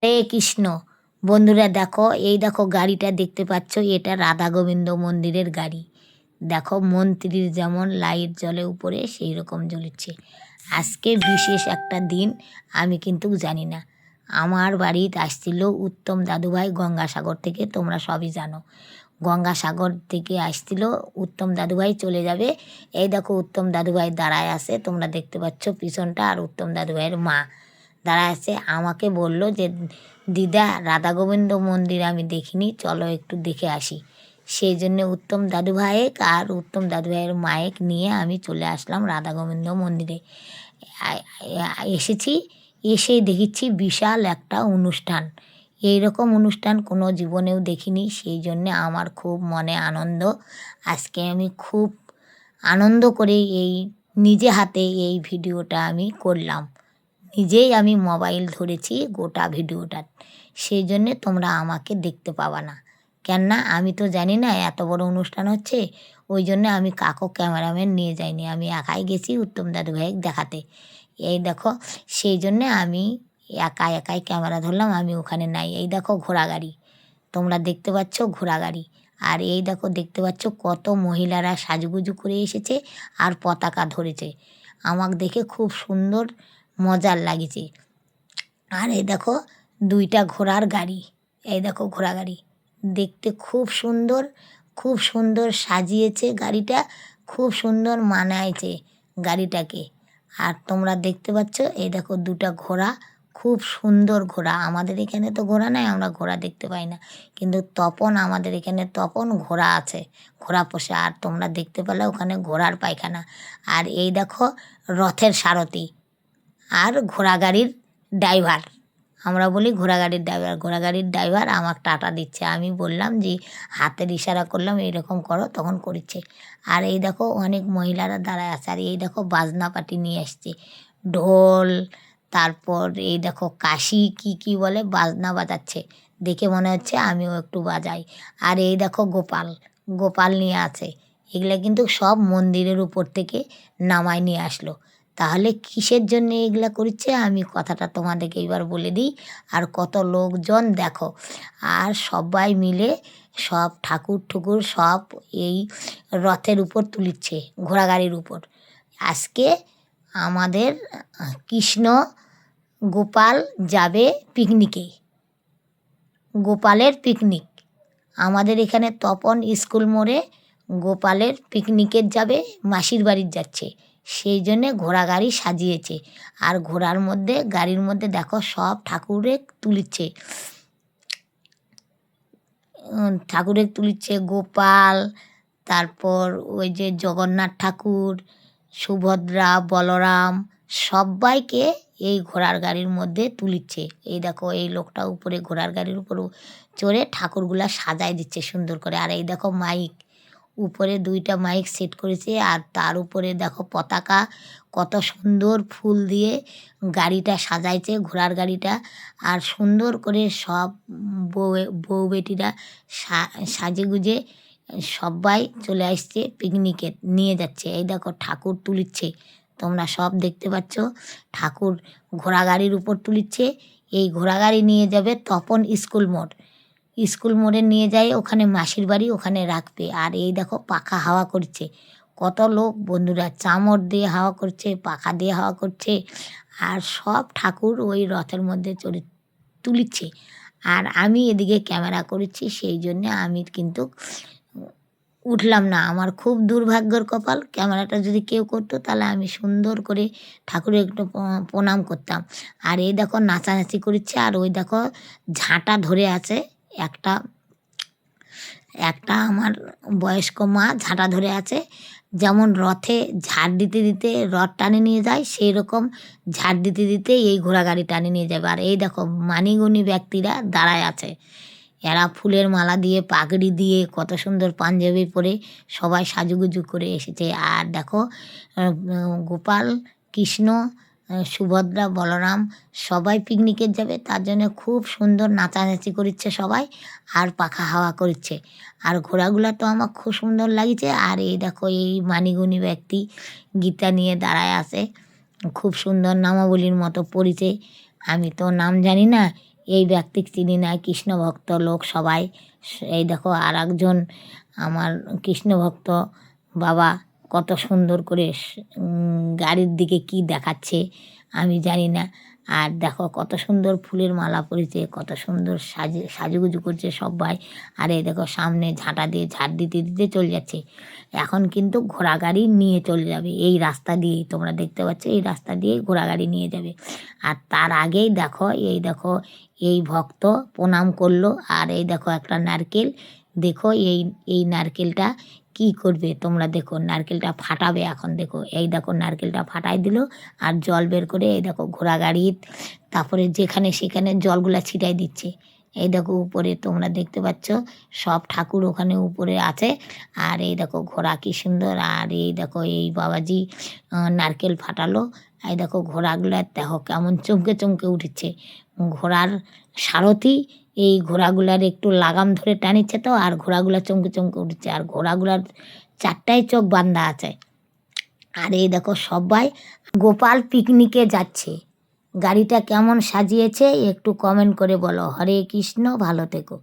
হরে কৃষ্ণ। বন্ধুরা দেখো, এই দেখো গাড়িটা দেখতে পাচ্ছ, এটা রাধা গোবিন্দ মন্দিরের গাড়ি। দেখো মন্ত্রীর যেমন লাইট জ্বলে উপরে সেই রকম জ্বলছে। আজকে বিশেষ একটা দিন, আমি কিন্তু জানি না। আমার বাড়িতে আসছিল উত্তম দাদুভাই গঙ্গাসাগর থেকে, তোমরা সবই জানো। গঙ্গাসাগর থেকে আসছিল উত্তম দাদুভাই, চলে যাবে। এই দেখো উত্তম দাদুভাই দাঁড়ায় আছে, তোমরা দেখতে পাচ্ছ পিছনটা। আর উত্তম দাদুভাইয়ের মা দাঁড়ায় আছে। আমাকে বলল যে দিদা, রাধা গোবিন্দ মন্দির আমি দেখিনি, চলো একটু দেখে আসি। সেই জন্যে উত্তম দাদুভাইক আর উত্তম দাদুভাইয়ের মায়েক নিয়ে আমি চলে আসলাম রাধা গোবিন্দ মন্দিরে। এসেছি, এসেই দেখেছি বিশাল একটা অনুষ্ঠান। এই রকম অনুষ্ঠান কোনো জীবনেও দেখিনি, সেই জন্যে আমার খুব মনে আনন্দ। আজকে আমি খুব আনন্দ করে এই নিজে হাতে এই ভিডিওটা আমি করলাম। নিজেই আমি মোবাইল ধরেছি গোটা ভিডিওটা। সেই জন্যে তোমরা আমাকে দেখতে পাবা না, কেননা আমি তো জানি না এত বড় অনুষ্ঠান হচ্ছে। ওই জন্য আমি কাকও ক্যামেরাম্যান নিয়ে যাইনি, আমি একাই গেছি উত্তম দাদুভাই দেখাতে। এই দেখো, সেই জন্যে আমি একা একাই ক্যামেরা ধরলাম, আমি ওখানে নাই। এই দেখো ঘোড়া গাড়ি, তোমরা দেখতে পাচ্ছ ঘোড়া গাড়ি। আর এই দেখো দেখতে পাচ্ছ কত মহিলারা সাজুগুজু করে এসেছে আর পতাকা ধরেছে। আমাকে দেখে খুব সুন্দর মজার লাগেছে। আর এই দেখো দুইটা ঘোড়ার গাড়ি, এই দেখো ঘোড়া গাড়ি দেখতে খুব সুন্দর, খুব সুন্দর সাজিয়েছে গাড়িটা, খুব সুন্দর মানাইছে গাড়িটাকে। আর তোমরা দেখতে পাচ্ছ এই দেখো দুটা ঘোড়া, খুব সুন্দর ঘোড়া। আমাদের এখানে তো ঘোড়া নাই, আমরা ঘোড়া দেখতে পাই না, কিন্তু তপন আমাদের এখানে তপন ঘোড়া আছে, ঘোড়া পোষে। আর তোমরা দেখতে পেলে ওখানে ঘোড়ার পায়খানা। আর এই দেখো রথের সারথি আর ঘোড়া গাড়ির ড্রাইভার, আমরা বলি ঘোড়া গাড়ির ড্রাইভার। ঘোড়া গাড়ির ড্রাইভার আমাকে টাটা দিচ্ছে, আমি বললাম যে হাতের ইশারা করলাম এইরকম করো, তখন করছে। আর এই দেখো অনেক মহিলারা দাঁড়ায় আছে। আর এই দেখো বাজনা পার্টি নিয়ে আসছে, ঢোল, তারপর এই দেখো কাশি কি কি বলে বাজনা বাজাচ্ছে, দেখে মনে হচ্ছে আমিও একটু বাজাই। আর এই দেখো গোপাল, গোপাল নিয়ে আছে। এগুলো কিন্তু সব মন্দিরের উপর থেকে নামায় নিয়ে আসলো। তাহলে কিসের জন্য এগুলা করছে আমি কথাটা তোমাদেরকে এবার বলে দিই। আর কত লোকজন দেখো, আর সবাই মিলে সব ঠাকুর ঠুকুর সব এই রথের উপর তুলিচ্ছে, ঘোড়া গাড়ির উপর। আজকে আমাদের কৃষ্ণ গোপাল যাবে পিকনিকে, গোপালের পিকনিক। আমাদের এখানে তপন স্কুল মোড়ে গোপালের পিকনিকের যাবে, মাসির বাড়ির যাচ্ছে, সেই জন্যে ঘোড়া গাড়ি সাজিয়েছে। আর ঘোড়ার মধ্যে গাড়ির মধ্যে দেখো সব ঠাকুরে তুলিচ্ছে, ঠাকুরে তুলিচ্ছে গোপাল, তারপর ওই যে জগন্নাথ ঠাকুর, সুভদ্রা, বলরাম, সবাইকে এই ঘোড়ার গাড়ির মধ্যে তুলিচ্ছে। এই দেখো এই লোকটা উপরে ঘোড়ার গাড়ির উপর চড়ে ঠাকুরগুলা সাজায় দিচ্ছে সুন্দর করে। আর এই দেখো মাইক, উপরে দুইটা মাইক সেট করেছে। আর তার উপরে দেখো পতাকা, কত সুন্দর ফুল দিয়ে গাড়িটা সাজাইছে, ঘোড়ার গাড়িটা। আর সুন্দর করে সব বউ বউ বেটিরা সাজে গুজে সবাই চলে আসছে পিকনিকে নিয়ে যাচ্ছে। এই দেখো ঠাকুর তুলিচ্ছে, তোমরা সব দেখতে পাচ্ছ। ঠাকুর ঘোড়া গাড়ির উপর তুলিচ্ছে। এই ঘোড়া গাড়ি নিয়ে যাবে তপন স্কুল মোড়, স্কুল মোড়ে নিয়ে যায়, ওখানে মাসির বাড়ি, ওখানে রাখবে। আর এই দেখো পাখা হাওয়া করছে, কত লোক বন্ধুরা চামড় দিয়ে হাওয়া করছে, পাখা দিয়ে হাওয়া করছে। আর সব ঠাকুর ওই রথের মধ্যে চড়ে তুলিচ্ছে। আর আমি এদিকে ক্যামেরা করেছি, সেই জন্যে আমি কিন্তু উঠলাম না। আমার খুব দুর্ভাগ্যের কপাল, ক্যামেরাটা যদি কেউ করতো তাহলে আমি সুন্দর করে ঠাকুরের একটু প্রণাম করতাম। আর এই দেখো নাচানাচি করছে। আর ওই দেখো ঝাঁটা ধরে আছে একটা, একটা আমার বয়স্ক মা ঝাঁটা ধরে আছে। যেমন রথে ঝাড় দিতে দিতে রথ টানে নিয়ে যায়, সেই রকম ঝাড় দিতে দিতে এই ঘোড়া গাড়ি টানে নিয়ে যাবে। আর এই দেখো মানিগুণী ব্যক্তিরা দাঁড়ায় আছে, এরা ফুলের মালা দিয়ে পাগড়ি দিয়ে কত সুন্দর পাঞ্জাবি পরে সবাই সাজুগুজু করে এসেছে। আর দেখো গোপাল, কৃষ্ণ, সুভদ্রা, বলরাম সবাই পিকনিকে যাবে, তার জন্য খুব সুন্দর নাচানাচি করছে সবাই, আর পাখা হাওয়া করছে। আর ঘোড়াগুলো তো আমার খুব সুন্দর লাগছে। আর এই দেখো এই মানিগুণী ব্যক্তি গীতা নিয়ে দাঁড়ায় আছে, খুব সুন্দর নামাবলীর মতো পড়িছে। আমি তো নাম জানি না, এই ব্যক্তিকে চিনি না, কৃষ্ণ ভক্ত লোক সবাই। এই দেখো আর একজন আমার কৃষ্ণ ভক্ত বাবা কত সুন্দর করে গাড়ির দিকে কি দেখাচ্ছে আমি জানি না। আর দেখো কত সুন্দর ফুলের মালা পরেছে, কত সুন্দর সাজুগুজু করছে সবাই। আর এই দেখো সামনে ঝাঁটা দিয়ে ঝাড় দিতে দিতে চলে যাচ্ছে। এখন কিন্তু ঘোড়া গাড়ি নিয়ে চলে যাবে এই রাস্তা দিয়েই, তোমরা দেখতে পাচ্ছ এই রাস্তা দিয়েই ঘোড়া গাড়ি নিয়ে যাবে। আর তার আগেই দেখো এই ভক্ত প্রণাম করলো। আর এই দেখো একটা নারকেল, দেখো এই নারকেলটা কি করবে তোমরা দেখো, নারকেলটা ফাটাবে এখন। দেখো এই দেখো নারকেলটা ফাটাই দিল আর জল বের করে এই দেখো ঘোড়া গাড়ির তারপরে যেখানে সেখানে জলগুলা ছিটাই দিচ্ছে। এই দেখো উপরে তোমরা দেখতে পাচ্ছ সব ঠাকুর ওখানে উপরে আছে। আর এই দেখো ঘোড়া কি সুন্দর। আর এই দেখো এই বাবাজি নারকেল ফাটালো। এই দেখো ঘোড়াগুলা দেখো কেমন চমকে চমকে উঠেছে। ঘোড়ার সারথি এই ঘোড়াগুলার একটু লাগাম ধরে টানিচ্ছে তো, আর ঘোড়াগুলা চমকে চমকে উঠছে। আর ঘোড়াগুলার চারটায় চোখ বাঁধা আছে। আর এই দেখো সবাই গোপাল পিকনিকে যাচ্ছে। গাড়িটা কেমন সাজিয়েছে একটু কমেন্ট করে বলো। হরে কৃষ্ণ, ভালো থেকো।